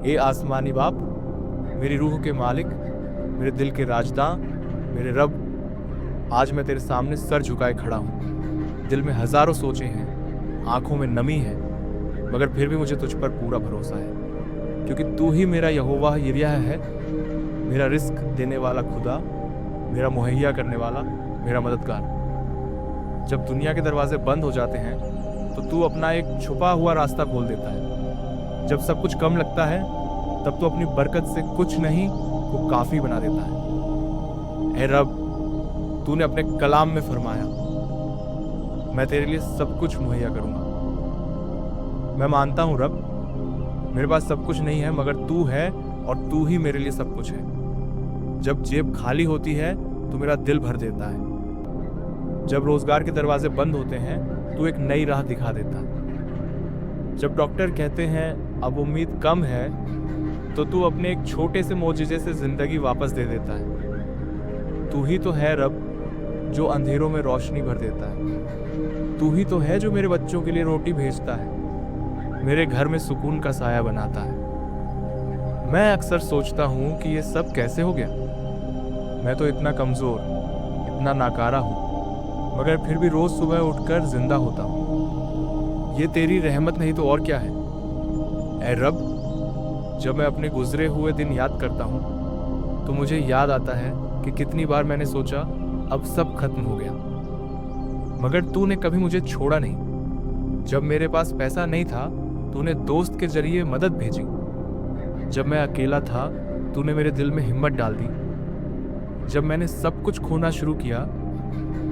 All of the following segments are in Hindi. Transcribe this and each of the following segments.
ए आसमानी बाप, मेरी रूह के मालिक, मेरे दिल के राजदां, मेरे रब, आज मैं तेरे सामने सर झुकाए खड़ा हूँ। दिल में हजारों सोचें हैं, आंखों में नमी है, मगर फिर भी मुझे तुझ पर पूरा भरोसा है, क्योंकि तू ही मेरा यहोवा यिर्यह है, मेरा रिस्क देने वाला खुदा, मेरा मुहैया करने वाला, मेरा मददगार। जब दुनिया के दरवाजे बंद हो जाते हैं तो तू अपना एक छुपा हुआ रास्ता खोल देता है। जब सब कुछ कम लगता है तब तू अपनी बरकत से कुछ नहीं को काफी बना देता है। ए रब, तूने अपने कलाम में फरमाया, मैं तेरे लिए सब कुछ मुहैया करूंगा। मैं मानता हूं रब, मेरे पास सब कुछ नहीं है, मगर तू है और तू ही मेरे लिए सब कुछ है। जब जेब खाली होती है तो मेरा दिल भर देता है। जब रोजगार के दरवाजे बंद होते हैं तू एक नई राह दिखा देता है। जब डॉक्टर कहते हैं अब उम्मीद कम है तो तू अपने एक छोटे से मोजिजे से जिंदगी वापस दे देता है। तू ही तो है रब, जो अंधेरों में रोशनी भर देता है। तू ही तो है जो मेरे बच्चों के लिए रोटी भेजता है, मेरे घर में सुकून का साया बनाता है। मैं अक्सर सोचता हूँ कि ये सब कैसे हो गया। मैं तो इतना कमजोर, इतना नाकारा हूँ, मगर फिर भी रोज सुबह उठकर जिंदा होता हूँ। ये तेरी रहमत नहीं तो और क्या है। ऐ रब, जब मैं अपने गुजरे हुए दिन याद करता हूँ तो मुझे याद आता है कि कितनी बार मैंने सोचा अब सब खत्म हो गया, मगर तूने कभी मुझे छोड़ा नहीं। जब मेरे पास पैसा नहीं था तूने दोस्त के जरिए मदद भेजी। जब मैं अकेला था तूने मेरे दिल में हिम्मत डाल दी। जब मैंने सब कुछ खोना शुरू किया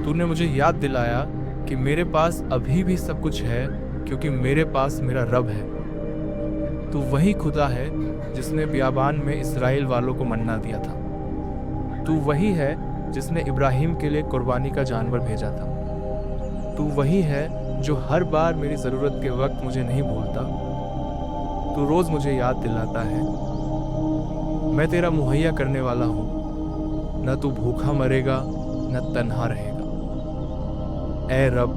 तूने मुझे याद दिलाया कि मेरे पास अभी भी सब कुछ है, क्योंकि मेरे पास मेरा रब है। तू वही खुदा है जिसने बियाबान में इस्राएल वालों को मन्ना दिया था। तू वही है जिसने इब्राहिम के लिए कुर्बानी का जानवर भेजा था। तू वही है जो हर बार मेरी ज़रूरत के वक्त मुझे नहीं भूलता। तू रोज़ मुझे याद दिलाता है मैं तेरा मुहैया करने वाला हूँ। न तू भूखा मरेगा न तन्हा रहेगा। ऐ रब,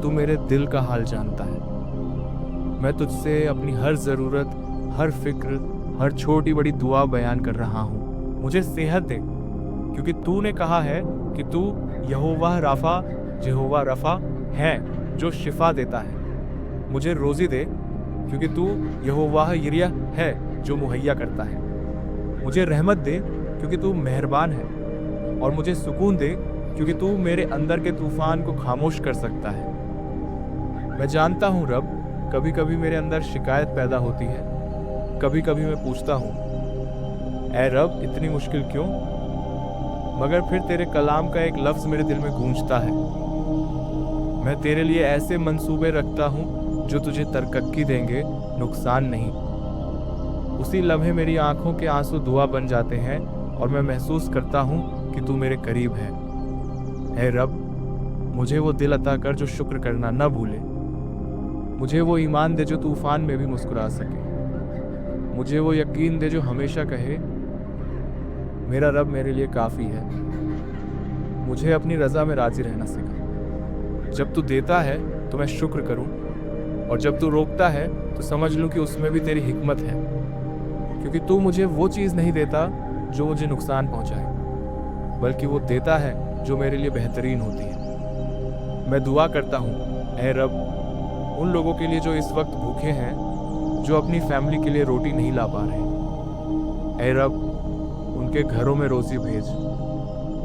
तू मेरे दिल का हाल जानता है। मैं तुझसे अपनी हर ज़रूरत, हर फिक्र, हर छोटी बड़ी दुआ बयान कर रहा हूँ। मुझे सेहत दे, क्योंकि तूने कहा है कि तू यहोवा राफा, यहोवा रफा है जो शिफा देता है। मुझे रोज़ी दे, क्योंकि तू यहोवा यिर्यह है जो मुहैया करता है। मुझे रहमत दे, क्योंकि तू मेहरबान है, और मुझे सुकून दे, क्योंकि तू मेरे अंदर के तूफान को खामोश कर सकता है। मैं जानता हूँ रब, कभी कभी मेरे अंदर शिकायत पैदा होती है। कभी कभी मैं पूछता हूँ, ऐ रब, इतनी मुश्किल क्यों? मगर फिर तेरे कलाम का एक लफ्ज़ मेरे दिल में गूंजता है। मैं तेरे लिए ऐसे मंसूबे रखता हूँ जो तुझे तरक्की देंगे, नुकसान नहीं। उसी लम्हे मेरी आंखों के आंसू दुआ बन जाते हैं और मैं महसूस करता हूँ कि तू मेरे करीब है। ऐ रब, मुझे वो दिल अता कर जो शुक्र करना न भूले। मुझे वो ईमान दे जो तूफान में भी मुस्कुरा सके। मुझे वो यकीन दे जो हमेशा कहे मेरा रब मेरे लिए काफ़ी है। मुझे अपनी रज़ा में राज़ी रहना सिखा। जब तू देता है तो मैं शुक्र करूं, और जब तू रोकता है तो समझ लूं कि उसमें भी तेरी हिकमत है, क्योंकि तू मुझे वो चीज़ नहीं देता जो मुझे नुकसान पहुंचाए, बल्कि वो देता है जो मेरे लिए बेहतरीन होती है। मैं दुआ करता हूँ, ऐ रब, उन लोगों के लिए जो इस वक्त भूखे हैं, जो अपनी फैमिली के लिए रोटी नहीं ला पा रहे। ऐ रब, उनके घरों में रोज़ी भेज।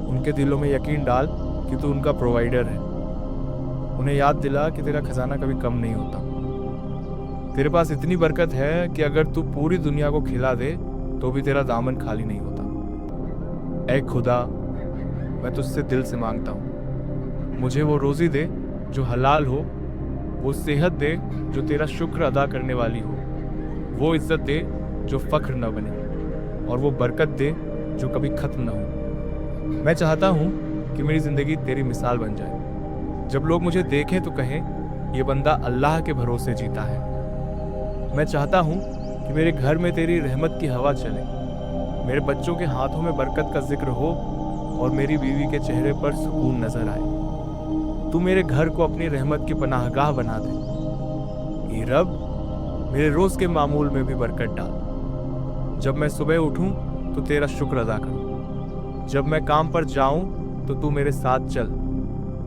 उनके दिलों में यकीन डाल कि तू उनका प्रोवाइडर है। उन्हें याद दिला कि तेरा खजाना कभी कम नहीं होता। तेरे पास इतनी बरकत है कि अगर तू पूरी दुनिया को खिला दे तो भी तेरा दामन खाली नहीं होता। ऐ खुदा, मैं तुझसे दिल से मांगता हूँ, मुझे वो रोज़ी दे जो हलाल हो, वो सेहत दे जो तेरा शुक्र अदा करने वाली हो, वो इज्जत दे जो फ़ख्र न बने, और वो बरकत दे जो कभी ख़त्म न हो। मैं चाहता हूँ कि मेरी ज़िंदगी तेरी मिसाल बन जाए। जब लोग मुझे देखें तो कहें ये बंदा अल्लाह के भरोसे जीता है। मैं चाहता हूँ कि मेरे घर में तेरी रहमत की हवा चले, मेरे बच्चों के हाथों में बरकत का जिक्र हो, और मेरी बीवी के चेहरे पर सुकून नजर आए। तू मेरे घर को अपनी रहमत की पनाहगाह बना दे। ए रब, मेरे रोज़ के मामूल में भी बरकत डाल। जब मैं सुबह उठूं तो तेरा शुक्र अदा करूं। जब मैं काम पर जाऊं तो तू मेरे साथ चल।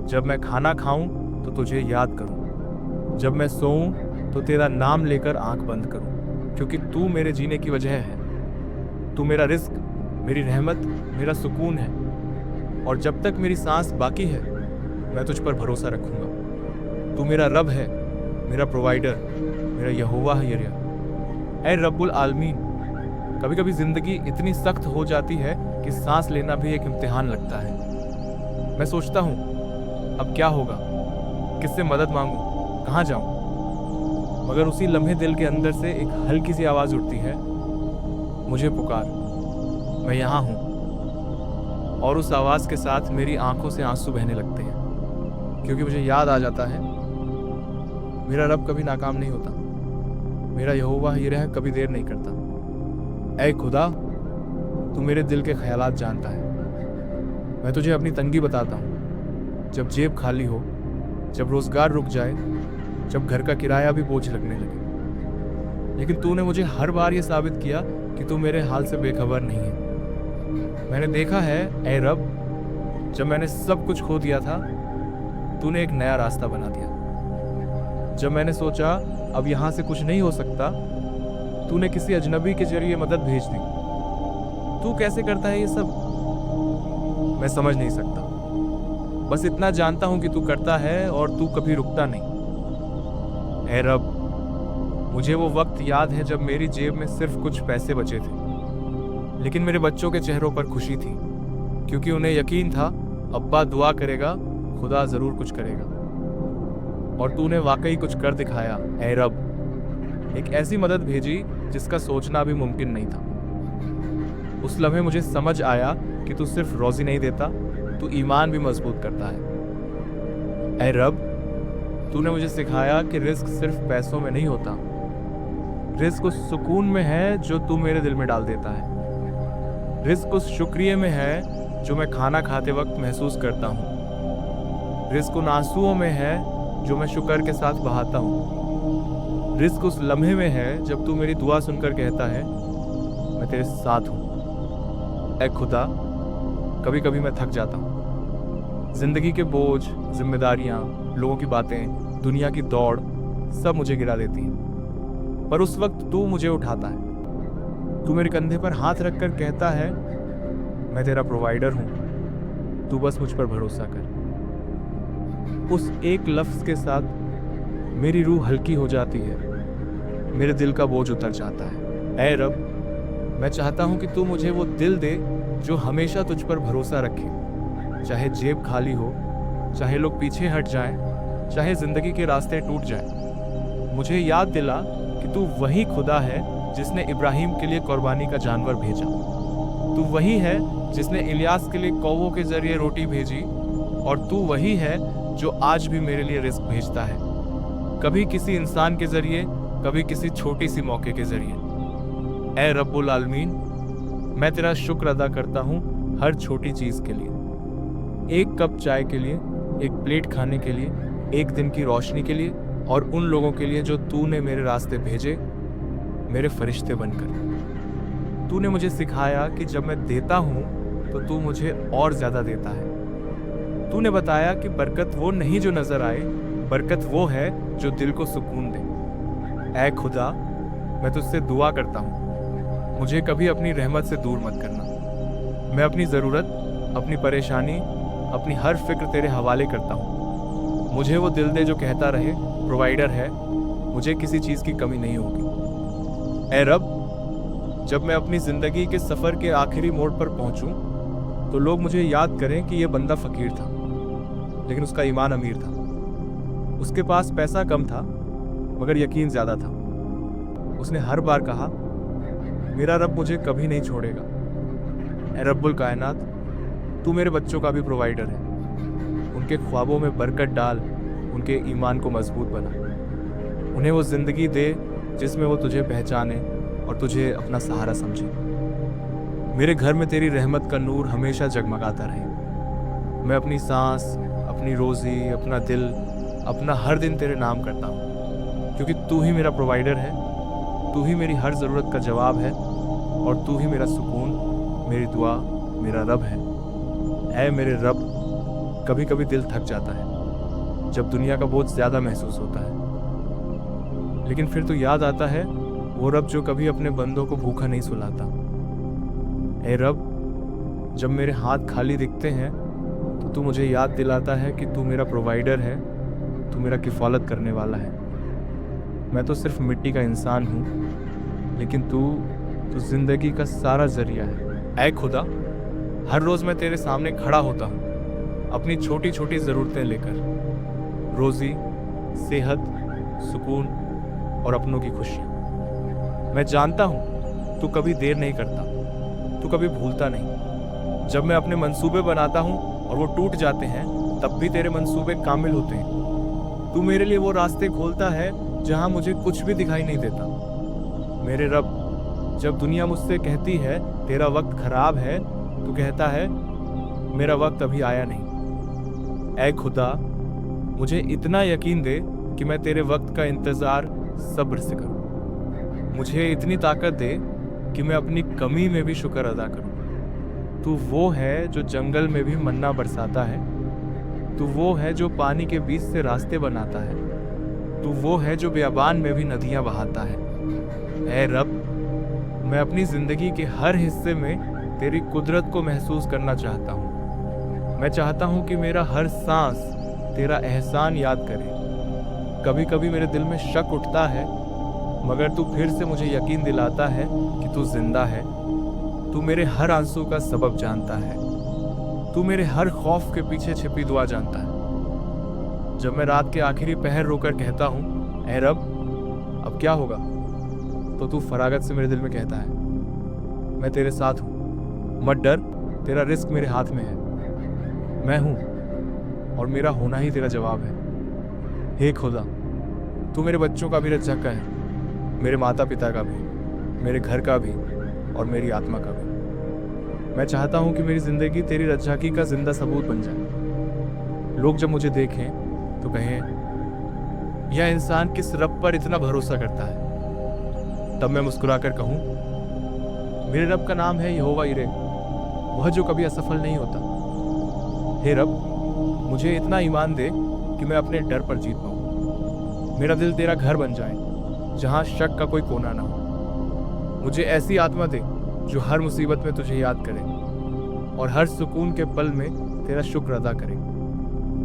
जब मैं खाना खाऊं तो तुझे याद करूं। जब मैं सोऊं तो तेरा नाम लेकर आंख बंद करूं, क्योंकि तू मेरे जीने की वजह है। तू मेरा रिस्क, मेरी रहमत, मेरा सुकून है। और जब तक मेरी सांस बाकी है मैं तुझ पर भरोसा रखूंगा। तू मेरा रब है, मेरा प्रोवाइडर, मेरा यहोवा है यिर्या। ऐ रब्बुल आलमीन, कभी कभी जिंदगी इतनी सख्त हो जाती है कि सांस लेना भी एक इम्तिहान लगता है। मैं सोचता हूँ अब क्या होगा, किससे मदद मांगूं, कहाँ जाऊं। मगर उसी लम्हे दिल के अंदर से एक हल्की सी आवाज उठती है, मुझे पुकार, मैं यहाँ हूँ। और उस आवाज के साथ मेरी आंखों से आंसू बहने लगते हैं, क्योंकि मुझे याद आ जाता है मेरा रब कभी नाकाम नहीं होता। मेरा यहोवा यिर्या कभी देर नहीं करता। ऐ खुदा, तू मेरे दिल के ख्यालात जानता है। मैं तुझे अपनी तंगी बताता हूँ। जब जेब खाली हो, जब रोजगार रुक जाए, जब घर का किराया भी बोझ लगने लगे, लेकिन तूने मुझे हर बार ये साबित किया कि तू मेरे हाल से बेखबर नहीं है। मैंने देखा है ऐ रब, जब मैंने सब कुछ खो दिया था तूने एक नया रास्ता बना दिया। जब मैंने सोचा अब यहाँ से कुछ नहीं हो सकता, तूने किसी अजनबी के जरिए मदद भेज दी। तू कैसे करता है ये सब, मैं समझ नहीं सकता। बस इतना जानता हूं कि तू करता है और तू कभी रुकता नहीं। ऐ रब, मुझे वो वक्त याद है जब मेरी जेब में सिर्फ कुछ पैसे बचे थे, लेकिन मेरे बच्चों के चेहरों पर खुशी थी, क्योंकि उन्हें यकीन था अब्बा दुआ करेगा, खुदा जरूर कुछ करेगा। और तूने वाकई कुछ कर दिखाया। ऐ रब, एक ऐसी मदद भेजी जिसका सोचना भी मुमकिन नहीं था। उस लम्हे मुझे समझ आया कि तू सिर्फ रोजी नहीं देता, तू ईमान भी मजबूत करता है। ऐ रब, तूने मुझे सिखाया कि रिस्क सिर्फ पैसों में नहीं होता, रिस्क उस सुकून में है जो तू मेरे दिल में डाल देता है। रिस्क उस शुक्रिया में है जो मैं खाना खाते वक्त महसूस करता हूँ। रिस्क उन आंसुओं में है जो मैं शुक्र के साथ बहाता हूँ। रिस्क उस लम्हे में है जब तू मेरी दुआ सुनकर कहता है मैं तेरे साथ हूँ। ऐ खुदा, कभी कभी मैं थक जाता हूँ। जिंदगी के बोझ, जिम्मेदारियाँ, लोगों की बातें, दुनिया की दौड़ सब मुझे गिरा देती हैं। पर उस वक्त तू मुझे उठाता है। तू मेरे कंधे पर हाथ रखकर कहता है मैं तेरा प्रोवाइडर हूँ, तू बस मुझ पर भरोसा कर। उस एक लफ्ज के साथ मेरी रूह हल्की हो जाती है, मेरे दिल का बोझ उतर जाता है। ऐ रब, मैं चाहता हूं कि तू मुझे वो दिल दे जो हमेशा तुझ पर भरोसा रखे। चाहे जेब खाली हो, चाहे लोग पीछे हट जाएं, चाहे जिंदगी के रास्ते टूट जाएं, मुझे याद दिला कि तू वही खुदा है जिसने इब्राहिम के लिए कुर्बानी का जानवर भेजा। तू वही है जिसने इलियास के लिए कौवों के जरिए रोटी भेजी, और तू वही है जो आज भी मेरे लिए रिस्क भेजता है, कभी किसी इंसान के जरिए, कभी किसी छोटी सी मौके के जरिए। ऐ रब्बुल आलमीन, मैं तेरा शुक्र अदा करता हूँ हर छोटी चीज के लिए। एक कप चाय के लिए, एक प्लेट खाने के लिए, एक दिन की रोशनी के लिए, और उन लोगों के लिए जो तूने मेरे रास्ते भेजे, मेरे फरिश्ते बनकर। तूने मुझे सिखाया कि जब मैं देता हूँ तो तू मुझे और ज्यादा देता है। तूने बताया कि बरकत वो नहीं जो नजर आए, बरकत वो है जो दिल को सुकून दे। ऐ खुदा, मैं तुझसे दुआ करता हूँ, मुझे कभी अपनी रहमत से दूर मत करना। मैं अपनी ज़रूरत, अपनी परेशानी, अपनी हर फिक्र तेरे हवाले करता हूँ। मुझे वो दिल दे जो कहता रहे प्रोवाइडर है, मुझे किसी चीज़ की कमी नहीं होगी। ऐ रब, जब मैं अपनी ज़िंदगी के सफ़र के आखिरी मोड़ पर पहुँचूँ तो लोग मुझे याद करें कि यह बंदा फ़कीर था, लेकिन उसका ईमान अमीर था। उसके पास पैसा कम था, मगर यकीन ज़्यादा था। उसने हर बार कहा मेरा रब मुझे कभी नहीं छोड़ेगा। ऐ रब्बुल कायनात, तू मेरे बच्चों का भी प्रोवाइडर है। उनके ख्वाबों में बरकत डाल, उनके ईमान को मजबूत बना। उन्हें वो ज़िंदगी दे जिसमें वो तुझे पहचाने और तुझे अपना सहारा समझे। मेरे घर में तेरी रहमत का नूर हमेशा जगमगाता रहे। मैं अपनी सांस, अपनी रोज़ी, अपना दिल, अपना हर दिन तेरे नाम करता हूँ, क्योंकि तू ही मेरा प्रोवाइडर है तू ही मेरी हर ज़रूरत का जवाब है, और तू ही मेरा सुकून, मेरी दुआ, मेरा रब है। ऐ मेरे रब, कभी कभी दिल थक जाता है जब दुनिया का बोझ ज़्यादा महसूस होता है, लेकिन फिर तो याद आता है वो रब जो कभी अपने बंदों को भूखा नहीं सुलाता। ऐ रब, जब मेरे हाथ खाली दिखते हैं तो तू मुझे याद दिलाता है कि तू मेरा प्रोवाइडर है, तू मेरा किफ़ालत करने वाला है। मैं तो सिर्फ मिट्टी का इंसान हूँ, लेकिन तू जिंदगी का सारा जरिया है। ऐ खुदा, हर रोज मैं तेरे सामने खड़ा होता हूँ अपनी छोटी छोटी ज़रूरतें लेकर, रोजी, सेहत, सुकून और अपनों की खुशियाँ। मैं जानता हूँ तू कभी देर नहीं करता, तू कभी भूलता नहीं। जब मैं अपने मंसूबे बनाता हूँ और वो टूट जाते हैं, तब भी तेरे मंसूबे कामिल होते हैं। तू मेरे लिए वो रास्ते खोलता है जहाँ मुझे कुछ भी दिखाई नहीं देता। मेरे रब, जब दुनिया मुझसे कहती है तेरा वक्त खराब है, तू कहता है मेरा वक्त अभी आया नहीं। ऐ खुदा, मुझे इतना यकीन दे कि मैं तेरे वक्त का इंतज़ार सब्र से करूं। मुझे इतनी ताकत दे कि मैं अपनी कमी में भी शुक्र अदा करूं। तू वो है जो जंगल में भी मन्ना बरसाता है, तू वो है जो पानी के बीच से रास्ते बनाता है, तू वो है जो बियाबान में भी नदियां बहाता है। ऐ रब, मैं अपनी ज़िंदगी के हर हिस्से में तेरी कुदरत को महसूस करना चाहता हूँ। मैं चाहता हूँ कि मेरा हर सांस तेरा एहसान याद करे। कभी कभी मेरे दिल में शक उठता है, मगर तू फिर से मुझे यकीन दिलाता है कि तू जिंदा है। तू मेरे हर आंसू का सबब जानता है, तू मेरे हर खौफ के पीछे छिपी दुआ जानता है। जब मैं रात के आखिरी पहर रोकर कहता हूँ ऐ रब, अब क्या होगा, तो तू फरागत से मेरे दिल में कहता है मैं तेरे साथ हूँ, मत डर, तेरा रिस्क मेरे हाथ में है। मैं हूँ और मेरा होना ही तेरा जवाब है। हे खुदा, तू मेरे बच्चों का भी रज्जाका है, मेरे माता पिता का भी, मेरे घर का भी और मेरी आत्मा का भी। मैं चाहता हूँ कि मेरी ज़िंदगी तेरी रज्जाकी का जिंदा सबूत बन जाए। लोग जब मुझे देखें तो कहें यह इंसान किस रब पर इतना भरोसा करता है। तब मैं मुस्कुराकर कहूँ मेरे रब का नाम है यहोवा यिरे, वह जो कभी असफल नहीं होता। हे रब, मुझे इतना ईमान दे कि मैं अपने डर पर जीत पाऊँ। मेरा दिल तेरा घर बन जाए जहाँ शक का कोई कोना ना हो। मुझे ऐसी आत्मा दे जो हर मुसीबत में तुझे याद करे और हर सुकून के पल में तेरा शुक्र अदा करे।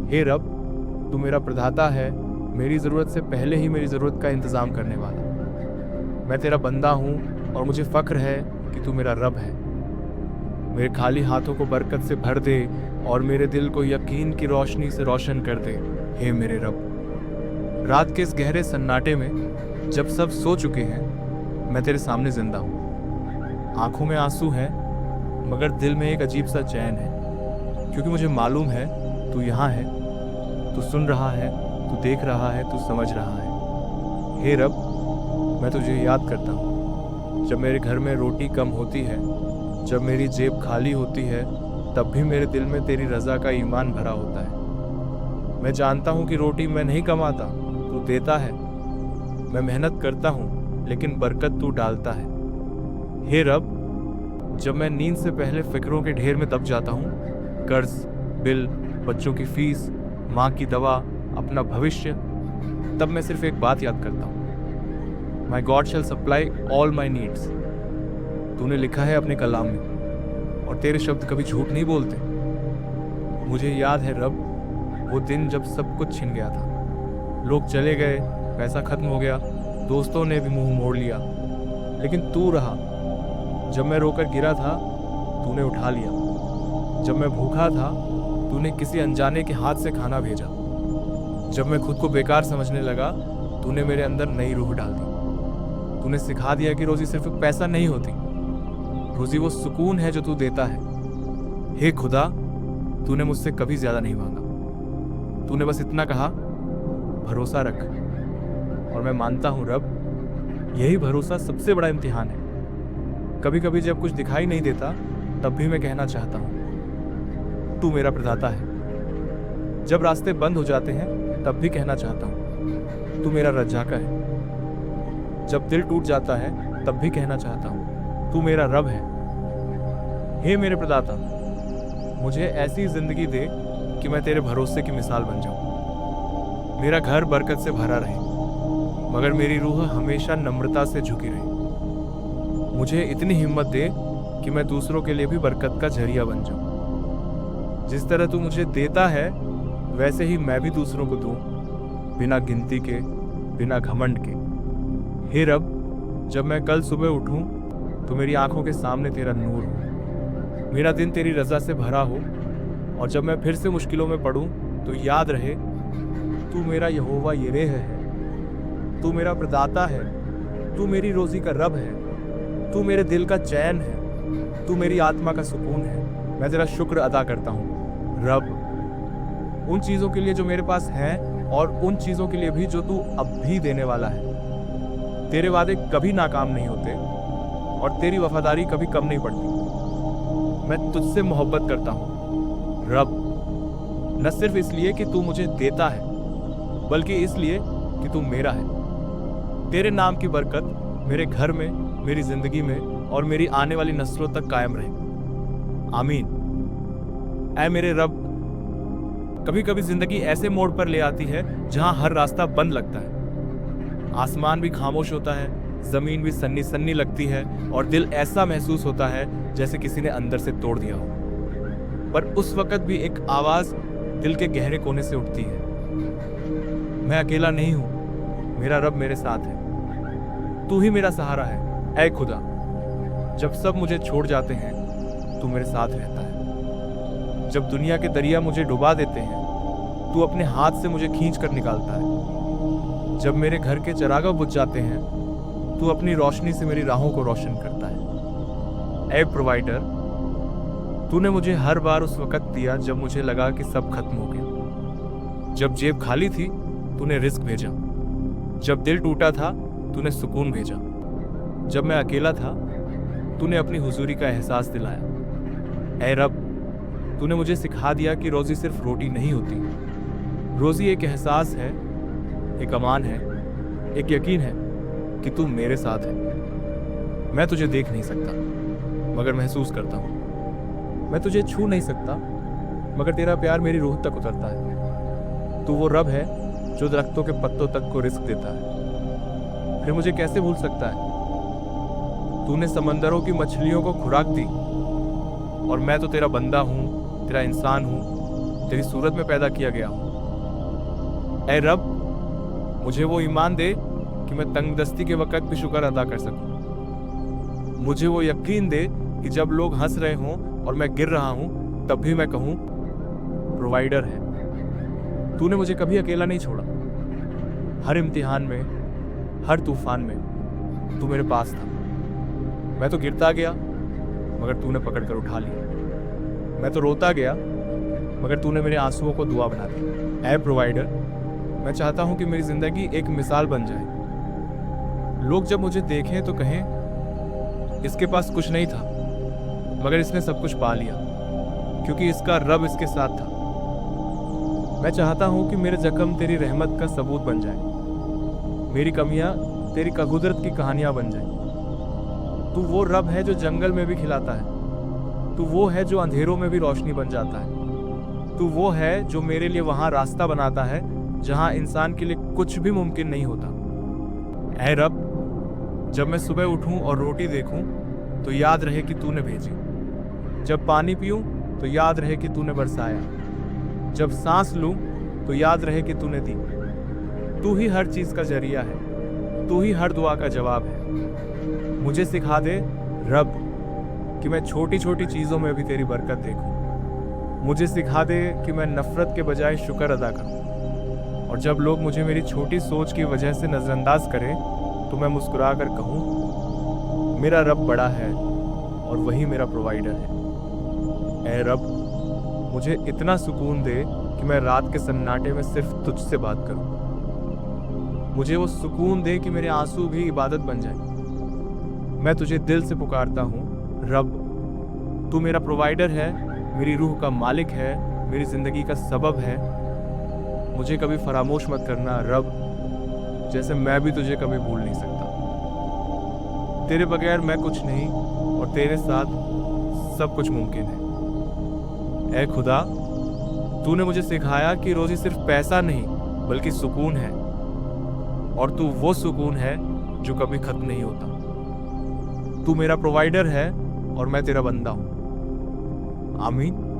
हे रब, तू मेरा प्रदाता है, मेरी ज़रूरत से पहले ही मेरी ज़रूरत का इंतज़ाम करने वाला। मैं तेरा बंदा हूँ और मुझे फ़ख्र है कि तू मेरा रब है। मेरे खाली हाथों को बरकत से भर दे और मेरे दिल को यकीन की रोशनी से रोशन कर दे। हे मेरे रब, रात के इस गहरे सन्नाटे में जब सब सो चुके हैं, मैं तेरे सामने जिंदा हूँ। आंखों में आंसू हैं, मगर दिल में एक अजीब सा चैन है, क्योंकि मुझे मालूम है तू यहाँ है, तू सुन रहा है, तू देख रहा है, तू समझ रहा है। हे रब, मैं तुझे याद करता हूँ जब मेरे घर में रोटी कम होती है, जब मेरी जेब खाली होती है, तब भी मेरे दिल में तेरी रज़ा का ईमान भरा होता है। मैं जानता हूँ कि रोटी मैं नहीं कमाता, तू देता है। मैं मेहनत करता हूँ, लेकिन बरकत तू डालता है। हे रब, जब मैं नींद से पहले फिक्रों के ढेर में दब जाता हूँ, कर्ज, बिल, बच्चों की फीस, माँ की दवा, अपना भविष्य, तब मैं सिर्फ एक बात याद करता हूँ, my God shall supply all my needs. तूने लिखा है अपने कलाम में, और तेरे शब्द कभी झूठ नहीं बोलते। मुझे याद है रब, वो दिन जब सब कुछ छिन गया था। लोग चले गए, पैसा खत्म हो गया, दोस्तों ने भी मुंह मोड़ लिया, लेकिन तू रहा। जब मैं रोकर गिरा था, तूने उठा लिया। जब मैं भूखा था, तूने किसी अनजाने के हाथ से खाना भेजा। जब मैं खुद को बेकार समझने लगा, तूने मेरे अंदर नई रूह डाल दी। तूने सिखा दिया कि रोजी सिर्फ पैसा नहीं होती, रोजी वो सुकून है जो तू देता है। हे खुदा, तूने मुझसे कभी ज्यादा नहीं मांगा, तूने बस इतना कहा भरोसा रख। और मैं मानता हूँ रब, यही भरोसा सबसे बड़ा इम्तिहान है। कभी कभी जब कुछ दिखाई नहीं देता, तब भी मैं कहना चाहता हूँ तू मेरा प्रदाता है। जब रास्ते बंद हो जाते हैं, तब भी कहना चाहता हूँ तू मेरा रज्जाका है। जब दिल टूट जाता है तब भी कहना चाहता हूँ, तू मेरा रब है। हे मेरे प्रदाता, मुझे ऐसी जिंदगी दे कि मैं तेरे भरोसे की मिसाल बन जाऊं। मेरा घर बरकत से भरा रहे, मगर मेरी रूह हमेशा नम्रता से झुकी रहे। मुझे इतनी हिम्मत दे कि मैं दूसरों के लिए भी बरकत का जरिया बन जाऊं। जिस तरह तू मुझे देता है वैसे ही मैं भी दूसरों को दूं, बिना गिनती के, बिना घमंड के। हे रब, जब मैं कल सुबह उठूं तो मेरी आंखों के सामने तेरा नूर हो, मेरा दिन तेरी रजा से भरा हो, और जब मैं फिर से मुश्किलों में पड़ूं तो याद रहे तू मेरा यहोवा यिरेह है, तू मेरा प्रदाता है, तू मेरी रोजी का रब है, तू मेरे दिल का चैन है, तू मेरी आत्मा का सुकून है। मैं तेरा शुक्र अदा करता हूँ रब, उन चीज़ों के लिए जो मेरे पास हैं और उन चीज़ों के लिए भी जो तू अब भी देने वाला है। तेरे वादे कभी नाकाम नहीं होते और तेरी वफादारी कभी कम नहीं पड़ती। मैं तुझसे मोहब्बत करता हूँ रब, न सिर्फ इसलिए कि तू मुझे देता है, बल्कि इसलिए कि तू मेरा है। तेरे नाम की बरकत मेरे घर में, मेरी जिंदगी में और मेरी आने वाली नस्लों तक कायम रहे। आमीन। ऐ मेरे रब, कभी कभी जिंदगी ऐसे मोड़ पर ले आती है जहां हर रास्ता बंद लगता है। आसमान भी खामोश होता है, जमीन भी सन्नी सन्नी लगती है और दिल ऐसा महसूस होता है जैसे किसी ने अंदर से तोड़ दिया हो। पर उस वक्त भी एक आवाज दिल के गहरे कोने से उठती है, मैं अकेला नहीं हूं, मेरा रब मेरे साथ है, तू ही मेरा सहारा है। ऐ खुदा, जब सब मुझे छोड़ जाते हैं तू मेरे साथ रहता है। जब दुनिया के दरिया मुझे डुबा देते हैं तू अपने हाथ से मुझे खींच कर निकालता है। जब मेरे घर के चिराग बुझ जाते हैं तू अपनी रोशनी से मेरी राहों को रोशन करता है। ऐ प्रोवाइडर, तूने मुझे हर बार उस वक्त दिया जब मुझे लगा कि सब खत्म हो गया। जब जेब खाली थी तूने रिस्क भेजा, जब दिल टूटा था तूने सुकून भेजा, जब मैं अकेला था तूने अपनी हुजूरी का एहसास दिलाया। ऐ रब, तूने मुझे सिखा दिया कि रोजी सिर्फ रोटी नहीं होती, रोजी एक एहसास है, एक अमान है, एक यकीन है कि तू मेरे साथ है। मैं तुझे देख नहीं सकता मगर महसूस करता हूँ, मैं तुझे छू नहीं सकता मगर तेरा प्यार मेरी रूह तक उतरता है। तू वो रब है जो दरख्तों के पत्तों तक को रिस्क देता है, फिर मुझे कैसे भूल सकता है। तूने समंदरों की मछलियों को खुराक दी और मैं तो तेरा बंदा हूँ, तेरा इंसान हूँ, तेरी सूरत में पैदा किया गया हूँ। ऐ रब, मुझे वो ईमान दे कि मैं तंगदस्ती के वक्त भी शुक्र अदा कर सकूं। मुझे वो यकीन दे कि जब लोग हंस रहे हों और मैं गिर रहा हूं तब भी मैं कहूं प्रोवाइडर है। तूने मुझे कभी अकेला नहीं छोड़ा। हर इम्तिहान में, हर तूफान में तू मेरे पास था। मैं तो गिरता गया मगर तूने पकड़ कर उठा लिया, मैं तो रोता गया मगर तूने मेरे आंसुओं को दुआ बना दी। ऐ प्रोवाइडर, मैं चाहता हूं कि मेरी जिंदगी एक मिसाल बन जाए। लोग जब मुझे देखें तो कहें इसके पास कुछ नहीं था मगर इसने सब कुछ पा लिया क्योंकि इसका रब इसके साथ था। मैं चाहता हूं कि मेरे जख्म तेरी रहमत का सबूत बन जाए, मेरी कमियां तेरी कुदरत की कहानियां बन जाए। तू वो रब है जो जंगल में भी खिलाता है, तू वो है जो अंधेरों में भी रोशनी बन जाता है, तू वो है जो मेरे लिए वहां रास्ता बनाता है जहां इंसान के लिए कुछ भी मुमकिन नहीं होता। ऐ रब, जब मैं सुबह उठूं और रोटी देखूं तो याद रहे कि तूने भेजी, जब पानी पीऊं तो याद रहे कि तूने बरसाया, जब सांस लूं तो याद रहे कि तूने दी। तू ही हर चीज का जरिया है, तू ही हर दुआ का जवाब है। मुझे सिखा दे रब कि मैं छोटी छोटी चीजों में भी तेरी बरकत देखूं। मुझे सिखा दे कि मैं नफरत के बजाय शुक्र अदा करूं, और जब लोग मुझे मेरी छोटी सोच की वजह से नजरअंदाज करें तो मैं मुस्कुरा कर कहूं मेरा रब बड़ा है और वही मेरा प्रोवाइडर है। ऐ रब, मुझे इतना सुकून दे कि मैं रात के सन्नाटे में सिर्फ तुझसे बात करूं। मुझे वो सुकून दे कि मेरे आंसू भी इबादत बन जाए। मैं तुझे दिल से पुकारता हूँ रब, तू मेरा प्रोवाइडर है, मेरी रूह का मालिक है, मेरी जिंदगी का सबब है। मुझे कभी फरामोश मत करना रब, जैसे मैं भी तुझे कभी भूल नहीं सकता। तेरे बगैर मैं कुछ नहीं और तेरे साथ सब कुछ मुमकिन है। ऐ खुदा, तूने मुझे सिखाया कि रोजी सिर्फ पैसा नहीं बल्कि सुकून है, और तू वो सुकून है जो कभी खत्म नहीं होता। तू मेरा प्रोवाइडर है और मैं तेरा बंदा हूं। आमीन।